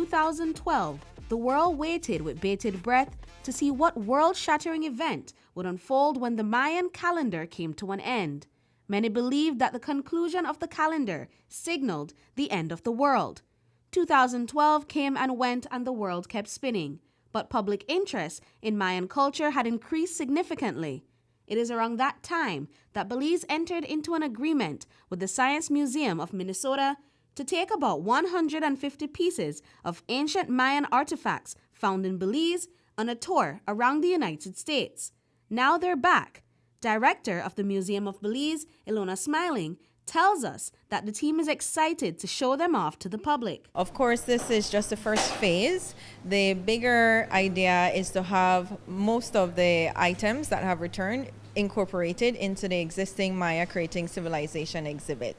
2012, the world waited with bated breath to see what world-shattering event would unfold when the Mayan calendar came to an end. Many believed that the conclusion of the calendar signaled the end of the world. 2012 came and went and the world kept spinning, but public interest in Mayan culture had increased significantly. It is around that time that Belize entered into an agreement with the Science Museum of Minnesota to take about 150 pieces of ancient Mayan artifacts found in Belize on a tour around the United States. Now they're back. Director of the Museum of Belize, Ilona Smiling, tells us that the team is excited to show them off to the public. Of course, this is just the first phase. The bigger idea is to have most of the items that have returned incorporated into the existing Maya Creating Civilization exhibit.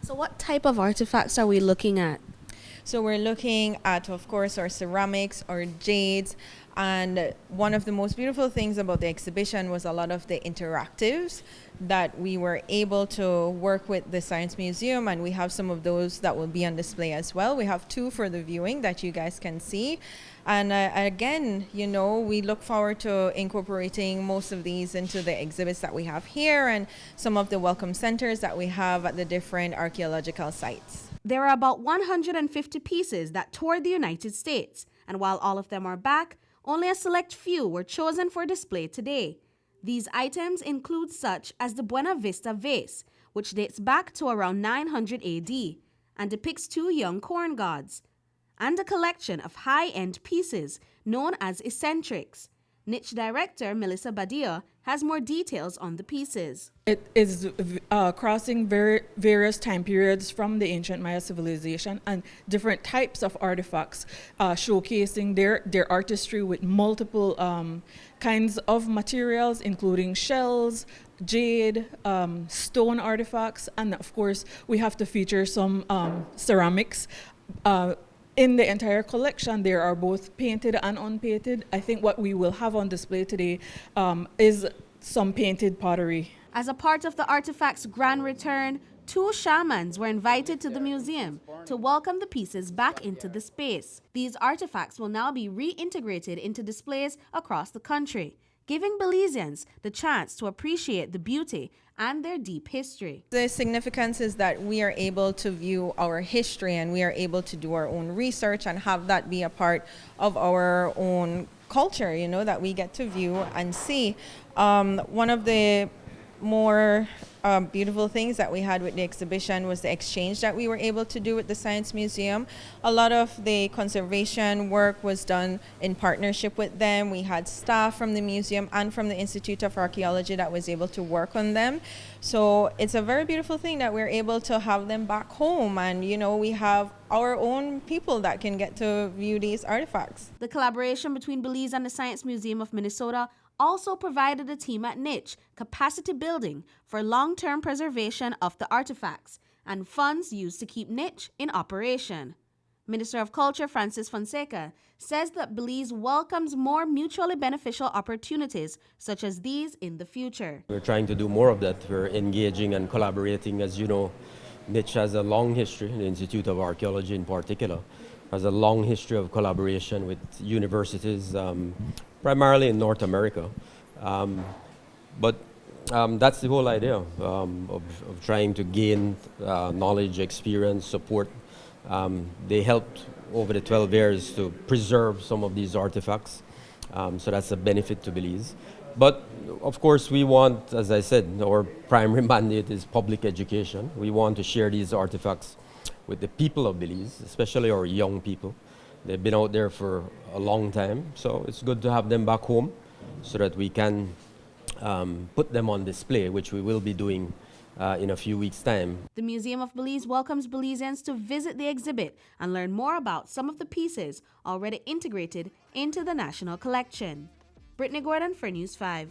So what type of artifacts are we looking at? So we're looking at, of course, our ceramics, our jades, and one of the most beautiful things about the exhibition was a lot of the interactives that we were able to work with the Science Museum, and we have some of those that will be on display as well. We have 2 for the viewing that you guys can see. And again, we look forward to incorporating most of these into the exhibits that we have here and some of the welcome centers that we have at the different archaeological sites. There are about 150 pieces that toured the United States, and while all of them are back, only a select few were chosen for display today. These items include such as the Buena Vista vase, which dates back to around 900 AD and depicts 2 young corn gods, and a collection of high-end pieces known as eccentrics. Niche director Melissa Badia has more details on the pieces. It is crossing various time periods from the ancient Maya civilization and different types of artifacts, showcasing their artistry with multiple kinds of materials, including shells, jade, stone artifacts, and of course we have to feature some ceramics. In the entire collection, there are both painted and unpainted. I think what we will have on display today is some painted pottery. As a part of the artifact's grand return, 2 shamans were invited to the museum to welcome the pieces back into the space. These artifacts will now be reintegrated into displays across the country, giving Belizeans the chance to appreciate the beauty and their deep history. The significance is that we are able to view our history and we are able to do our own research and have that be a part of our own culture, that we get to view and see. One of the more beautiful things that we had with the exhibition was the exchange that we were able to do with the Science Museum. A lot of the conservation work was done in partnership with them. We had staff from the museum and from the Institute of Archaeology that was able to work on them. So it's a very beautiful thing that we're able to have them back home, and we have our own people that can get to view these artifacts. The collaboration between Belize and the Science Museum of Minnesota also provided the team at Niche capacity building for long-term preservation of the artifacts and funds used to keep Niche in operation. Minister of Culture Francis Fonseca says that Belize welcomes more mutually beneficial opportunities such as these in the future. We're trying to do more of that. We're engaging and collaborating. As you know, Niche has a long history, the Institute of Archaeology in particular, has a long history of collaboration with universities, primarily in North America. But that's the whole idea of trying to gain knowledge, experience, support. They helped over the 12 years to preserve some of these artifacts. So that's a benefit to Belize. But of course we want, as I said, our primary mandate is public education. We want to share these artifacts with the people of Belize, especially our young people. They've been out there for a long time, so it's good to have them back home so that we can put them on display, which we will be doing in a few weeks' time. The Museum of Belize welcomes Belizeans to visit the exhibit and learn more about some of the pieces already integrated into the national collection. Britney Gordon for News 5.